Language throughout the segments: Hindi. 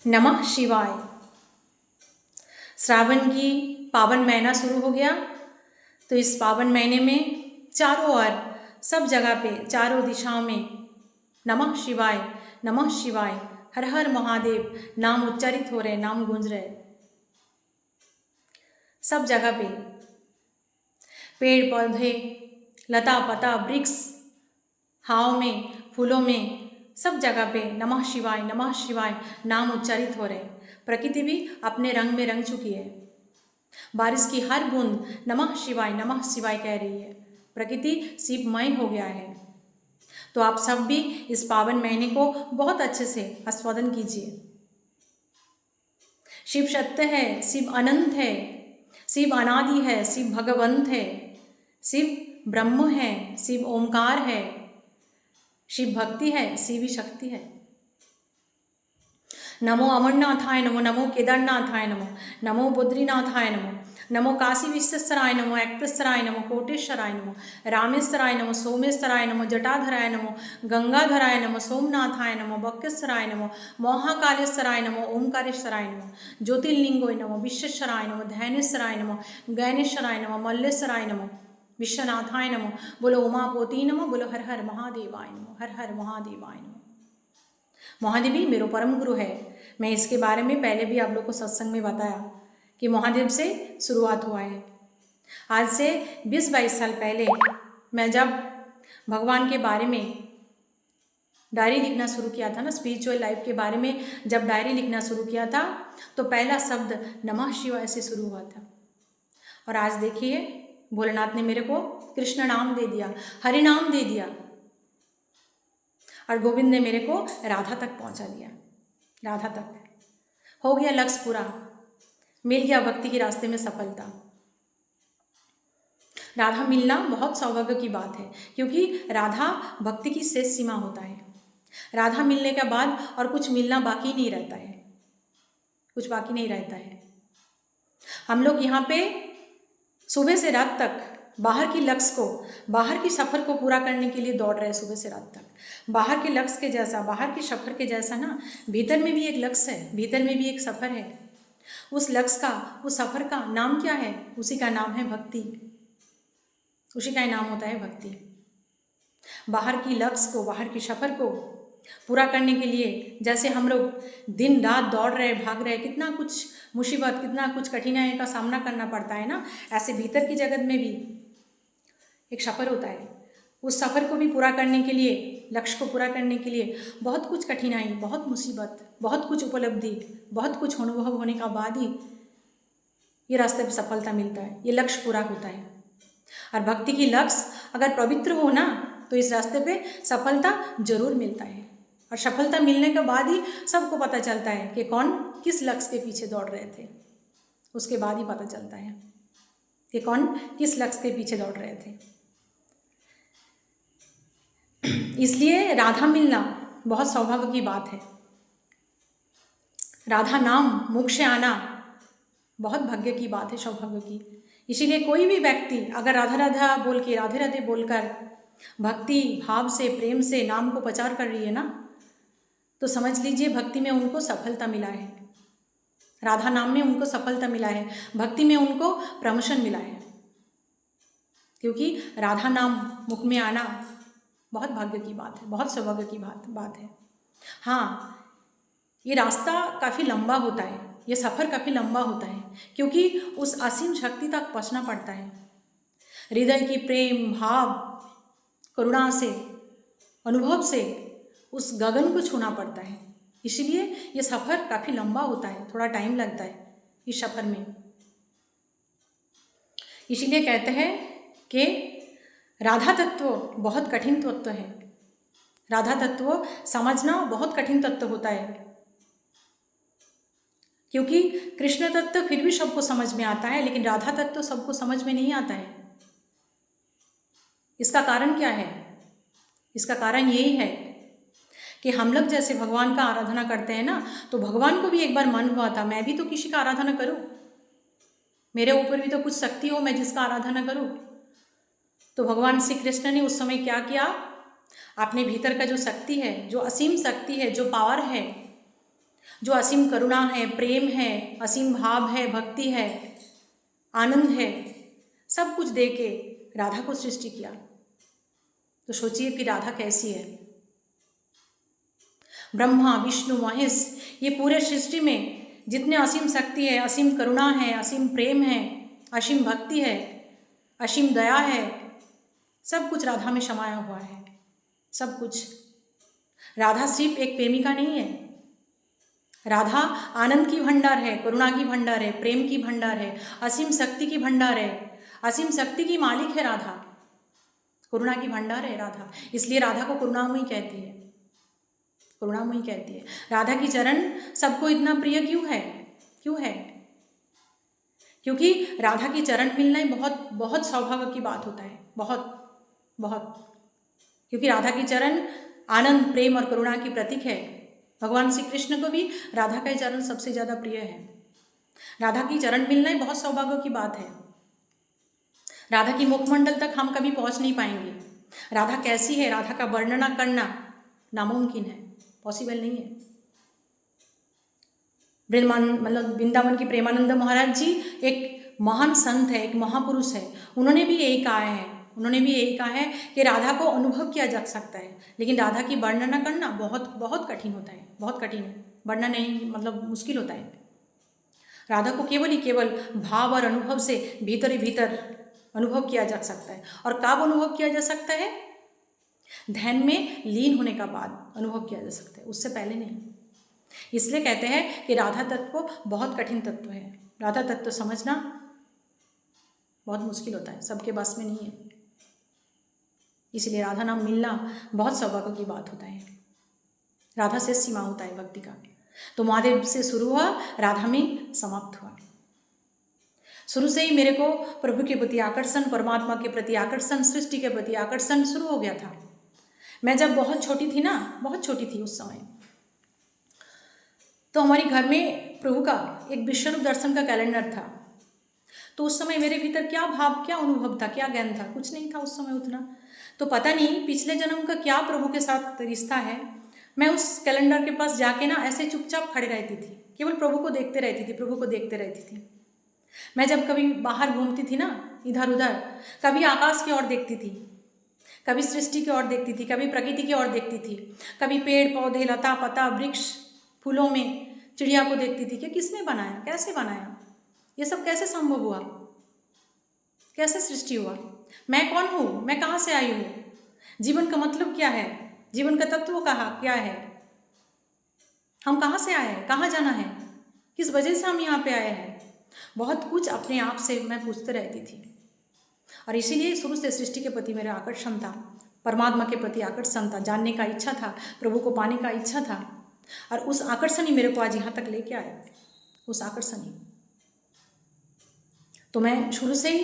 नमः शिवाय। श्रावण की पावन महीना शुरू हो गया। तो इस पावन महीने में चारों ओर सब जगह पे चारों दिशाओं में नमः शिवाय हर हर महादेव नाम उच्चारित हो रहे, नाम गूंज रहे सब जगह पे। पेड़ पौधे, लता पता, वृक्ष, हाव में, फूलों में, सब जगह पे नमः शिवाय नाम उच्चारित हो रहे। प्रकृति भी अपने रंग में रंग चुकी है। बारिश की हर बूंद नमः शिवाय कह रही है। प्रकृति शिवमय हो गया है। तो आप सब भी इस पावन महीने को बहुत अच्छे से आस्वादन कीजिए। शिव सत्य है, शिव अनंत है, शिव अनादि है, शिव भगवंत है, शिव ब्रह्म है, शिव ओमकार है, शिव भक्ति है, शिवी शक्ति है। नमो अमरनाथाय नमो, नमो केदारनाथाय नमो, नमो बद्रीनाथाय नमो, नमो काशी विश्वेश्वराय नमो, एक्तेश्वराय नमो, कोटेश्वराय नमो, रामेश्वराय नमो, सोमेश्वराय नमो, जटाधराय नमो, गंगाधराय नमो, सोमनाथाय नमो, बक्केश्वराय नमो, महाकालेश्वराय नमो, ओंकारेश्वराय नमो, ज्योतिर्लिंगोय नमो, विश्वेश्वराय नमो, ध्यानेश्वराय नमो, ज्ञानेश्वराय नमो, मल्लेश्वराय नमो, विश्वनाथाय नमो, बोलो उमापोती नमो, बोलो हर हर महादेवाय नमो, हर हर महादेवाय नमो। महादेव ही मेरा परम गुरु है। मैं इसके बारे में पहले भी आप लोग को सत्संग में बताया कि महादेव से शुरुआत हुआ है। आज से 20-22 साल पहले मैं जब भगवान के बारे में डायरी लिखना शुरू किया था ना, स्पिरिचुअल लाइफ के बारे में जब डायरी लिखना शुरू किया था, तो पहला शब्द नमः शिवाय से शुरू हुआ था। और आज देखिए भोलेनाथ ने मेरे को कृष्ण नाम दे दिया, हरि नाम दे दिया, और गोविंद ने मेरे को राधा तक पहुंचा दिया। राधा तक हो गया लक्ष्य पूरा, मिल गया भक्ति के रास्ते में सफलता। राधा मिलना बहुत सौभाग्य की बात है, क्योंकि राधा भक्ति की शेष सीमा होता है। राधा मिलने के बाद और कुछ मिलना बाकी नहीं रहता है, कुछ बाकी नहीं रहता है। हम लोग यहाँ पे सुबह से रात तक बाहर की लक्ष्य को, बाहर की सफ़र को पूरा करने के लिए दौड़ रहे हैं सुबह से रात तक। बाहर के लक्ष्य के जैसा, बाहर के सफ़र के जैसा ना, भीतर में भी एक लक्ष्य है, भीतर में भी एक सफ़र है। उस लक्ष्य का, उस सफ़र का नाम क्या है? उसी का नाम है भक्ति। उसी का नाम होता है भक्ति। बाहर की लक्ष्य को, बाहर की सफ़र को पूरा करने के लिए जैसे हम लोग दिन रात दौड़ रहे, भाग रहे, कितना कुछ मुसीबत, कितना कुछ कठिनाई का सामना करना पड़ता है ना, ऐसे भीतर की जगत में भी एक सफ़र होता है। उस सफ़र को भी पूरा करने के लिए, लक्ष्य को पूरा करने के लिए बहुत कुछ कठिनाई, बहुत मुसीबत, बहुत कुछ उपलब्धि, बहुत कुछ अनुभव होने का बाद ही ये रास्ते पे सफलता मिलता है, ये लक्ष्य पूरा होता है। और भक्ति की लक्ष्य अगर पवित्र हो ना, तो इस रास्ते पे सफलता जरूर मिलता है। और सफलता मिलने के बाद ही सबको पता चलता है कि कौन किस लक्ष्य के पीछे दौड़ रहे थे। उसके बाद ही पता चलता है कि कौन किस लक्ष्य के पीछे दौड़ रहे थे। इसलिए राधा मिलना बहुत सौभाग्य की बात है। राधा नाम मुख से आना बहुत भाग्य की बात है, सौभाग्य की। इसीलिए कोई भी व्यक्ति अगर राधा राधा बोल के, राधे राधे बोलकर भक्ति भाव से, प्रेम से नाम को प्रचार कर रही है ना, तो समझ लीजिए भक्ति में उनको सफलता मिला है। राधा नाम में उनको सफलता मिला है, भक्ति में उनको प्रमोशन मिला है। क्योंकि राधा नाम मुख में आना बहुत भाग्य की बात है, बहुत सौभाग्य की बात है। हाँ, ये रास्ता काफ़ी लंबा होता है, ये सफ़र काफ़ी लंबा होता है, क्योंकि उस असीम शक्ति तक पहुँचना पड़ता है। हृदय की प्रेम भाव, करुणा से, अनुभव से उस गगन को छूना पड़ता है। इसलिए ये सफ़र काफ़ी लंबा होता है, थोड़ा टाइम लगता है इस सफ़र में। इसीलिए कहते हैं कि राधा तत्व बहुत कठिन तत्व है। राधा तत्व समझना बहुत कठिन तत्व होता है, क्योंकि कृष्ण तत्व फिर भी सबको समझ में आता है, लेकिन राधा तत्व सबको समझ में नहीं आता है। इसका कारण क्या है? इसका कारण यही है कि हम लोग जैसे भगवान का आराधना करते हैं ना, तो भगवान को भी एक बार मन हुआ था, मैं भी तो किसी का आराधना करूं, मेरे ऊपर भी तो कुछ शक्ति हो, मैं जिसका आराधना करूं। तो भगवान श्री कृष्ण ने उस समय क्या किया? अपने भीतर का जो शक्ति है, जो असीम शक्ति है, जो पावर है, जो असीम करुणा है, प्रेम है, असीम भाव है, भक्ति है, आनंद है, सब कुछ दे के राधा को सृष्टि किया। तो सोचिए कि राधा कैसी है। ब्रह्मा विष्णु महेश, ये पूरे सृष्टि में जितने असीम शक्ति है, असीम करुणा है, असीम प्रेम है, असीम भक्ति है, असीम दया है, सब कुछ राधा में समाया हुआ है। सब कुछ। राधा सिर्फ एक प्रेमिका नहीं है, राधा आनंद की भंडार है, करुणा की भंडार है, प्रेम की भंडार है, असीम शक्ति की भंडार है, असीम शक्ति की मालिक है राधा, करुणा की भंडार है राधा। इसलिए राधा को करुणामयी कहती है, करुणामयी कहती है। राधा की चरण सबको इतना प्रिय क्यों है? क्यों है? क्योंकि राधा की चरण मिलना ही बहुत बहुत सौभाग्य की बात होता है, बहुत बहुत। क्योंकि राधा की चरण आनंद, प्रेम और करुणा की प्रतीक है। भगवान श्री कृष्ण को भी राधा का ही चरण सबसे ज़्यादा प्रिय है। राधा की चरण मिलना ही बहुत सौभाग्य की बात है। राधा की मुखमंडल तक हम कभी पहुंच नहीं पाएंगे। राधा कैसी है, राधा का वर्णना करना नामुमकिन है, पॉसिबल नहीं है। वृंदावन की प्रेमानंद महाराज जी एक महान संत है, एक महापुरुष है। उन्होंने भी यही कहा है, उन्होंने भी यही कहा है कि राधा को अनुभव किया जा सकता है, लेकिन राधा की वर्णना करना बहुत बहुत कठिन होता है, बहुत कठिन है। वर्णना नहीं मुश्किल होता है। राधा को केवल ही केवल भाव और अनुभव से भीतर ही भीतर अनुभव किया जा सकता है। और कब अनुभव किया जा सकता है? ध्यान में लीन होने का बाद अनुभव किया जा सकता है, उससे पहले नहीं। इसलिए कहते हैं कि राधा तत्व बहुत कठिन तत्व है। राधा तत्व समझना बहुत मुश्किल होता है, सबके बस में नहीं है। इसलिए राधा नाम मिलना बहुत सौभाग्य की बात होता है। राधा से सीमा होता है भक्ति का। तो महादेव से शुरू हुआ, राधा में समाप्त हुआ। शुरू से ही मेरे को प्रभु के प्रति आकर्षण, परमात्मा के प्रति आकर्षण, सृष्टि के प्रति आकर्षण शुरू हो गया था। मैं जब बहुत छोटी थी ना, बहुत छोटी थी उस समय, तो हमारे घर में प्रभु का एक विश्वरूप दर्शन का कैलेंडर था। तो उस समय मेरे भीतर क्या भाव, क्या अनुभव था, क्या ज्ञान था? कुछ नहीं था उस समय उतना। तो पता नहीं पिछले जन्म का क्या प्रभु के साथ रिश्ता है। मैं उस कैलेंडर के पास जाके ना ऐसे चुपचाप खड़े रहती थी, केवल प्रभु को देखते रहती थी, प्रभु को देखते रहती थी। मैं जब कभी बाहर घूमती थी ना इधर उधर, कभी आकाश की ओर देखती थी, कभी सृष्टि की ओर देखती थी, कभी प्रकृति की ओर देखती थी, कभी पेड़ पौधे, लता पता, वृक्ष, फूलों में, चिड़िया को देखती थी कि किसने बनाया, कैसे बनाया, ये सब कैसे संभव हुआ, कैसे सृष्टि हुआ, मैं कौन हूँ, मैं कहाँ से आई हूँ, जीवन का मतलब क्या है, जीवन का तत्व कहाँ क्या है, हम कहाँ से आए हैं, कहाँ जाना है, किस वजह से हम यहाँ पे आए हैं। बहुत कुछ अपने आप से मैं पूछते रहती थी। और इसीलिए शुरू से सृष्टि के प्रति मेरा आकर्षण था, परमात्मा के प्रति आकर्षण था, जानने का इच्छा था, प्रभु को पाने का इच्छा था। और उस आकर्षण ही मेरे को आज यहाँ तक लेके आया, उस आकर्षण ही। तो मैं शुरू से ही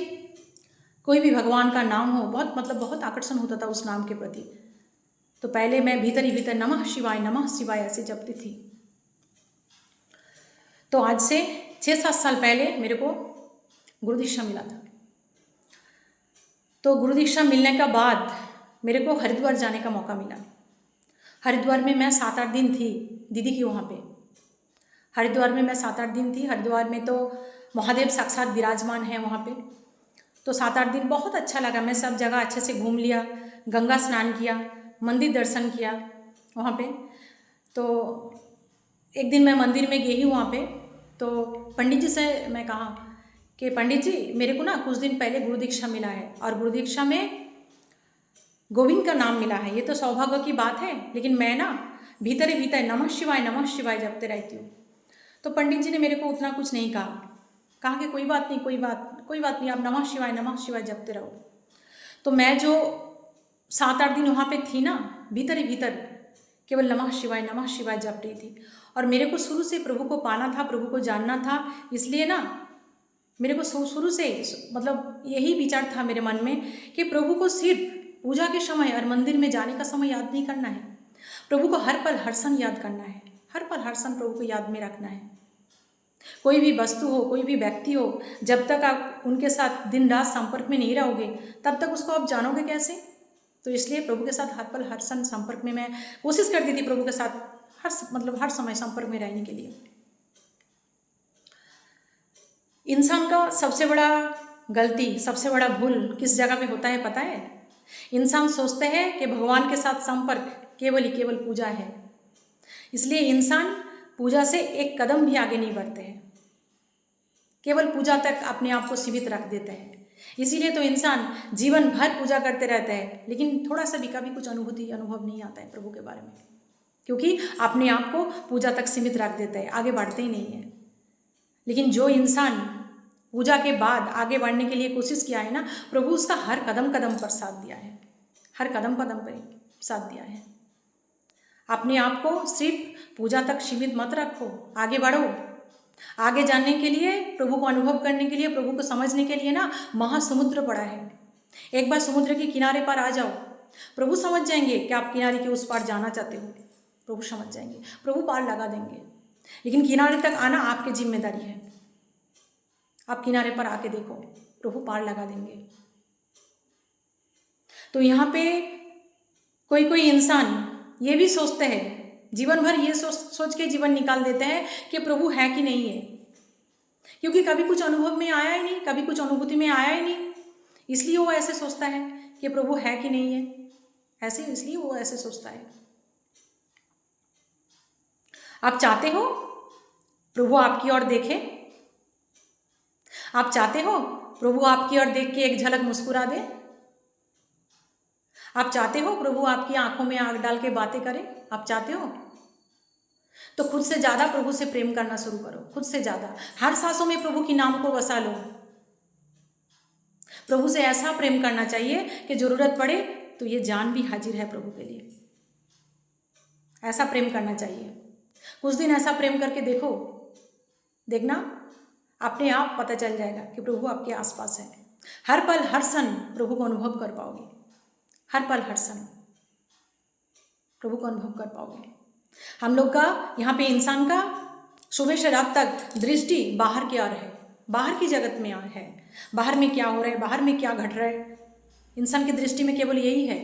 कोई भी भगवान का नाम हो, बहुत आकर्षण होता था उस नाम के प्रति। तो पहले मैं भीतर ही भीतर नमः शिवाय ऐसे जपती थी। तो आज से 6-7 साल पहले मेरे को गुरु दीक्षा मिला था। तो गुरु दीक्षा मिलने का बाद मेरे को हरिद्वार जाने का मौका मिला। हरिद्वार में मैं 7-8 दिन थी दीदी की वहाँ पे। हरिद्वार में मैं 7-8 दिन थी। हरिद्वार में तो महादेव साक्षात विराजमान है वहाँ पे। तो 7-8 दिन बहुत अच्छा लगा। मैं सब जगह अच्छे से घूम लिया, गंगा स्नान किया, मंदिर दर्शन किया वहाँ पे। तो एक दिन मैं मंदिर में गई हूँ वहाँ पे। तो पंडित जी से मैं कहा कि पंडित जी मेरे को ना कुछ दिन पहले गुरु दीक्षा मिला है और गुरु दीक्षा में गोविंद का नाम मिला है। ये तो सौभाग्य की बात है, लेकिन मैं ना भीतर ही भीतर नमः शिवाय जपते रहती हूँ। तो पंडित जी ने मेरे को उतना कुछ नहीं कहा कि कोई बात नहीं, आप नमः शिवाय जपते रहो। तो मैं जो 7-8 दिन वहाँ पे थी ना, भीतर ही भीतर केवल नमः शिवाय जप रही थी। और मेरे को शुरू से प्रभु को पाना था, प्रभु को जानना था। इसलिए ना मेरे को शुरू से मतलब यही विचार था मेरे मन में कि प्रभु को सिर्फ पूजा के समय और मंदिर में जाने का समय याद नहीं करना है, प्रभु को हर पल हर क्षण याद करना है, हर पल हर क्षण प्रभु को याद में रखना है। कोई भी वस्तु हो, कोई भी व्यक्ति हो, जब तक आप उनके साथ दिन रात संपर्क में नहीं रहोगे तब तक उसको आप जानोगे कैसे। तो इसलिए प्रभु के साथ हर पल हर क्षण संपर्क में मैं कोशिश करती थी प्रभु के साथ मतलब हर समय संपर्क में रहने के लिए। इंसान का सबसे बड़ा गलती, सबसे बड़ा भूल किस जगह पे होता है पता है? इंसान सोचते हैं कि भगवान के साथ संपर्क केवल ही केवल पूजा है, इसलिए इंसान पूजा से एक कदम भी आगे नहीं बढ़ते हैं, केवल पूजा तक अपने आप को सीमित रख देते हैं। इसीलिए तो इंसान जीवन भर पूजा करते रहता है, लेकिन थोड़ा सा भी कभी कुछ अनुभव नहीं आता है प्रभु के बारे में, क्योंकि अपने आप को पूजा तक सीमित रख देता है, आगे बढ़ते ही नहीं है। लेकिन जो इंसान पूजा के बाद आगे बढ़ने के लिए कोशिश किया है ना, प्रभु उसका हर कदम कदम पर साथ दिया है, हर कदम कदम पर साथ दिया है। अपने आप को सिर्फ पूजा तक सीमित मत रखो, आगे बढ़ो। आगे जानने के लिए, प्रभु को अनुभव करने के लिए, प्रभु को समझने के लिए ना महासमुद्र पड़ा है। एक बार समुद्र के किनारे पर आ जाओ, प्रभु समझ जाएंगे कि आप किनारे के उस पार जाना चाहते हो। प्रभु समझ जाएंगे, प्रभु पार लगा देंगे, लेकिन किनारे तक आना आपकी जिम्मेदारी है। आप किनारे पर आके देखो, प्रभु पार लगा देंगे। तो यहाँ पे कोई इंसान ये भी सोचते हैं, जीवन भर ये सोच के जीवन निकाल देते हैं कि प्रभु है कि नहीं है, क्योंकि कभी कुछ अनुभव में आया ही नहीं, कभी कुछ अनुभूति में आया ही नहीं, इसलिए वो ऐसे सोचता है कि प्रभु है कि नहीं है, ऐसे इसलिए वो ऐसे सोचता है। आप चाहते हो प्रभु आपकी ओर देखे? आप चाहते हो प्रभु आपकी ओर देख के एक झलक मुस्कुरा दे? आप चाहते हो प्रभु आपकी आंखों में आंख डाल के बातें करे? आप चाहते हो तो खुद से ज्यादा प्रभु से प्रेम करना शुरू करो, खुद से ज्यादा। हर सांसों में प्रभु की नाम को बसा लो। प्रभु से ऐसा प्रेम करना चाहिए कि जरूरत पड़े तो ये जान भी हाजिर है प्रभु के लिए। ऐसा प्रेम करना चाहिए। कुछ दिन ऐसा प्रेम करके देखो, देखना अपने आप पता चल जाएगा कि प्रभु आपके आसपास है। हर पल हर क्षण प्रभु को अनुभव कर पाओगे, हर पल हर क्षण प्रभु को अनुभव कर पाओगे। हम लोग का यहाँ पे इंसान का सुबह से रात तक दृष्टि बाहर की ओर है, बाहर की जगत में है, बाहर में क्या हो रहा है, बाहर में क्या घट रहा है। इंसान की दृष्टि में केवल यही है,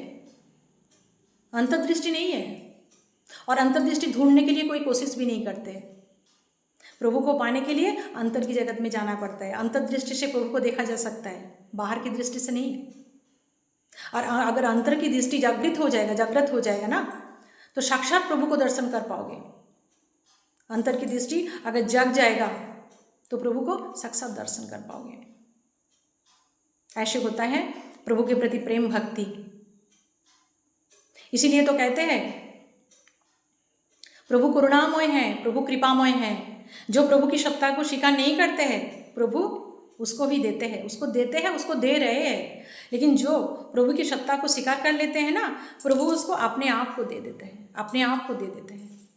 अंतर्दृष्टि नहीं है। और अंतर्दृष्टि ढूंढने के लिए कोई कोशिश भी नहीं करते। प्रभु को पाने के लिए अंतर की जगत में जाना पड़ता है। अंतर्दृष्टि से प्रभु को देखा जा सकता है, बाहर की दृष्टि से नहीं। और अगर अंतर की दृष्टि जागृत हो जाएगा ना, तो साक्षात प्रभु को दर्शन कर पाओगे। अंतर की दृष्टि अगर जग जाएगा तो प्रभु को साक्षात दर्शन कर पाओगे। ऐसे होता है प्रभु के प्रति प्रेम भक्ति। इसीलिए तो कहते हैं प्रभु करुणामय है, प्रभु कृपामय है। जो प्रभु की सत्ता को स्वीकार नहीं करते हैं, प्रभु उसको भी देते हैं, उसको देते हैं, उसको दे रहे हैं। लेकिन जो प्रभु की सत्ता को स्वीकार कर लेते हैं ना, प्रभु उसको अपने आप को दे देते हैं, अपने आप को दे देते हैं।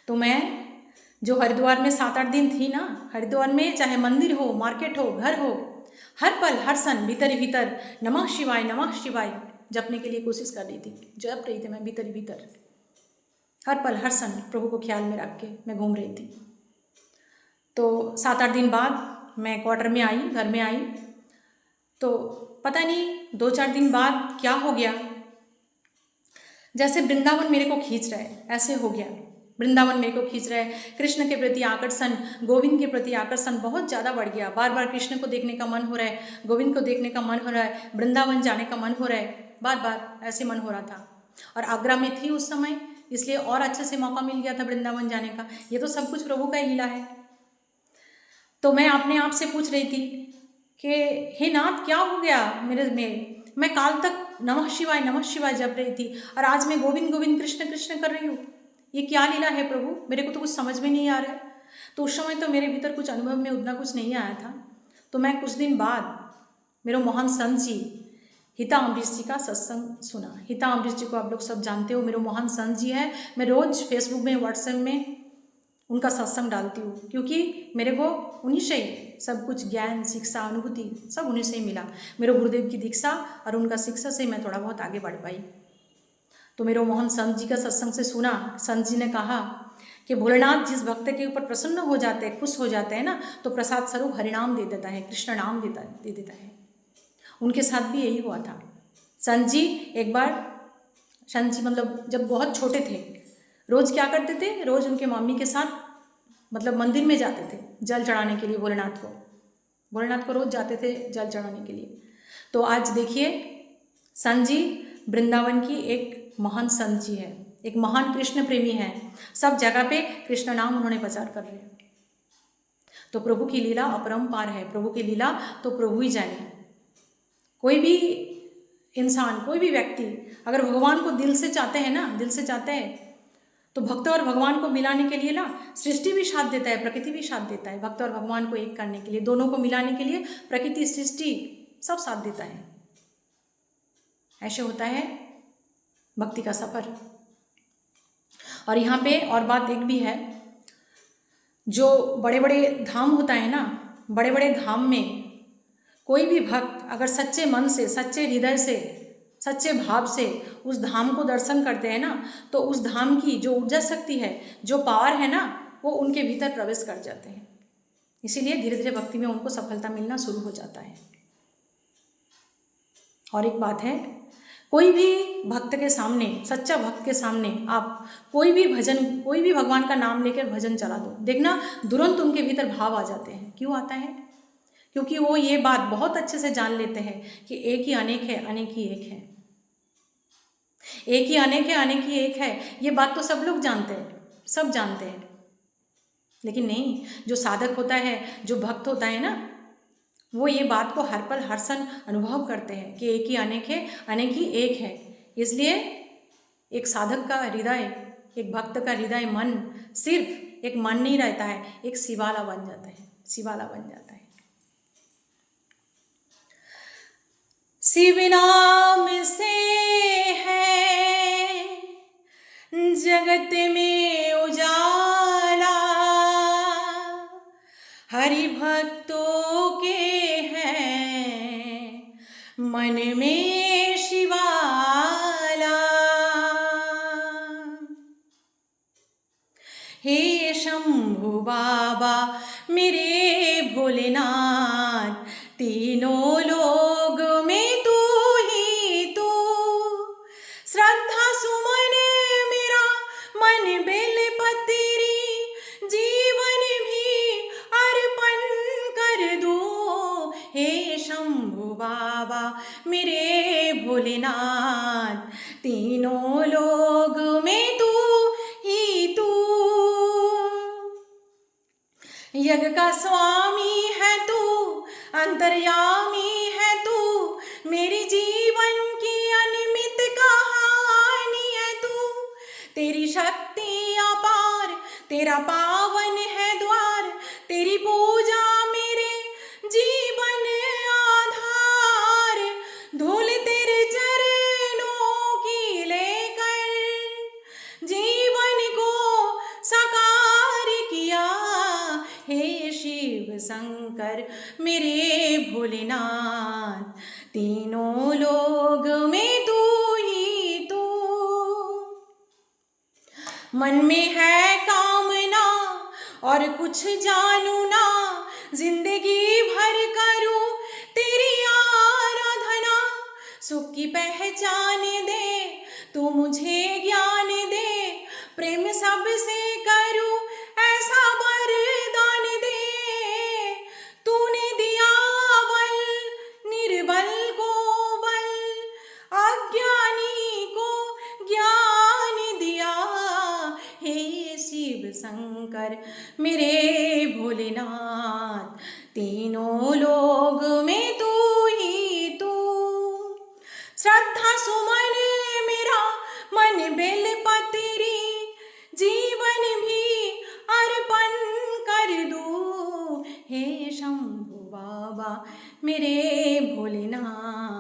तो मैं जो हरिद्वार में 7-8 दिन थी ना, हरिद्वार में चाहे मंदिर हो, मार्केट हो, घर हो, हर पल हर क्षण भीतर ही भीतर नमः शिवाय जपने के लिए कोशिश कर रही थी, जप रही थी मैं भीतर ही भीतर। हर पल हर क्षण प्रभु को ख्याल में रख के मैं घूम रही थी। तो 7-8 दिन बाद मैं क्वार्टर में आई, घर में आई, तो पता नहीं 2-4 दिन बाद क्या हो गया, जैसे वृंदावन मेरे को खींच रहा है, ऐसे हो गया। वृंदावन मेरे को खींच रहा है। कृष्ण के प्रति आकर्षण, गोविंद के प्रति आकर्षण बहुत ज़्यादा बढ़ गया। बार बार कृष्ण को देखने का मन हो रहा है, गोविंद को देखने का मन हो रहा है, वृंदावन जाने का मन हो रहा है, बार बार ऐसे मन हो रहा था। और आगरा में थी उस समय, इसलिए और अच्छे से मौका मिल गया था वृंदावन जाने का। ये तो सब कुछ प्रभु का ही लीला है। तो मैं अपने आप से पूछ रही थी कि हे नाथ क्या हो गया मेरे में, मैं काल तक नमः शिवाय जप रही थी और आज मैं गोविंद गोविंद कृष्ण कृष्ण कर रही हूँ। ये क्या लीला है प्रभु, मेरे को तो कुछ समझ में नहीं आ रहा है। तो उस समय तो मेरे भीतर कुछ अनुभव में उतना कुछ नहीं आया था। तो मैं कुछ दिन बाद मेरे महान संत जी हिता अमरीश जी का सत्संग सुना। हिता अमरीश जी को आप लोग सब जानते हो, मेरे महान संत जी है। मैं रोज़ फेसबुक में, व्हाट्सएप में उनका सत्संग डालती हूँ, क्योंकि मेरे को उन्हीं से ही सब कुछ ज्ञान, शिक्षा, अनुभूति सब उन्हीं से ही मिला। मेरे गुरुदेव की दीक्षा और उनका शिक्षा से मैं थोड़ा बहुत आगे बढ़ पाई। तो मेरे मोहन संत जी का सत्संग से सुना। संत जी ने कहा कि भोलेनाथ जिस भक्त के ऊपर प्रसन्न हो जाते हैं, खुश हो जाते हैं ना, तो प्रसाद स्वरूप हरिनाम दे देता है, कृष्ण नाम दे देता है। उनके साथ भी यही हुआ था। संत जी एक बार संत जी मतलब जब बहुत छोटे थे, रोज़ क्या करते थे, रोज़ उनके मम्मी के साथ मतलब मंदिर में जाते थे जल चढ़ाने के लिए भोलेनाथ को रोज़ जाते थे जल चढ़ाने के लिए। तो आज देखिए संत जी वृंदावन की एक महान संत जी है, एक महान कृष्ण प्रेमी है, सब जगह पे कृष्ण नाम उन्होंने प्रचार कर रहे हैं। तो प्रभु की लीला अपरंपार है, प्रभु की लीला तो प्रभु ही जाने। कोई भी इंसान, कोई भी व्यक्ति अगर भगवान को दिल से चाहते हैं ना, दिल से चाहते हैं, तो भक्त और भगवान को मिलाने के लिए ना सृष्टि भी साथ देता है, प्रकृति भी साथ देता है। भक्त और भगवान को एक करने के लिए, दोनों को मिलाने के लिए प्रकृति सृष्टि सब साथ देता है। ऐसे होता है भक्ति का सफर। और यहाँ पे और बात एक भी है, जो बड़े बड़े धाम होता है ना, बड़े बड़े धाम में कोई भी भक्त अगर सच्चे मन से, सच्चे हृदय से, सच्चे भाव से उस धाम को दर्शन करते हैं ना, तो उस धाम की जो ऊर्जा शक्ति है, जो पावर है ना, वो उनके भीतर प्रवेश कर जाते हैं। इसीलिए धीरे धीरे भक्ति में उनको सफलता मिलना शुरू हो जाता है। और एक बात है, कोई भी भक्त के सामने, सच्चा भक्त के सामने आप कोई भी भजन, कोई भी भगवान का नाम लेकर भजन चला दो, देखना तुरंत उनके भीतर भाव आ जाते हैं। क्यों आता है? क्योंकि वो ये बात बहुत अच्छे से जान लेते हैं कि एक ही अनेक है, अनेक ही एक है। एक ही अनेक है, अनेक ही एक है, ये बात तो सब लोग जानते हैं, सब जानते हैं। लेकिन नहीं, जो साधक होता है, जो भक्त होता है ना, वो ये बात को हर पल हर क्षण अनुभव करते हैं कि एक ही अनेक है, अनेक ही एक है। इसलिए एक साधक का हृदय, एक भक्त का हृदय, मन सिर्फ एक मन नहीं रहता है, एक शिवाला बन जाता है, शिवाला बन जाता है। शिव नाम से है जगत में उजाला, हरि भक्तों के हैं मन में शिवाला। हे शंभु बाबा मेरे भोलेनाथ, तीनों लोग में तू ही तू, श्रद्धा सुमन मेरा मन बेलपत्री, जीवन भी अर्पण कर दो। हे शंभु बाबा मेरे भोलेनाथ, तीनों लोग में तू ही तू, यज्ञ का स्वामी है तू, अंतर्यामी है तू, मेरी जीवन की अनिमित कहानी है तू। तेरी शक्ति अपार, तेरा पावन है द्वार, तेरी पूजा मेरे जीवन आधार, धूल तेरे चरणों की लेकर जीवन को साकार किया। हे शिव शंकर मेरे भोलेनाथ, तीनों लोग में तू ही तू। मन में है कामना और कुछ जानू ना, जिंदगी भर करूं तेरी आराधना, सुख की पहचान दे तू मुझे ज्ञान दे, प्रेम सबसे करूं ऐसा वरदान दे। तूने दिया बल निर्बल को बल, अज्ञानी को ज्ञान दिया। हे शिव शंकर मेरे भोलेनाथ, तीनों लोग में तू ही तू, श्रद्धा सुमन मेरा मन बेलपत्री, जीवन भी अर्पण कर दूं। हे शंभु बाबा मेरे भोलेनाथ।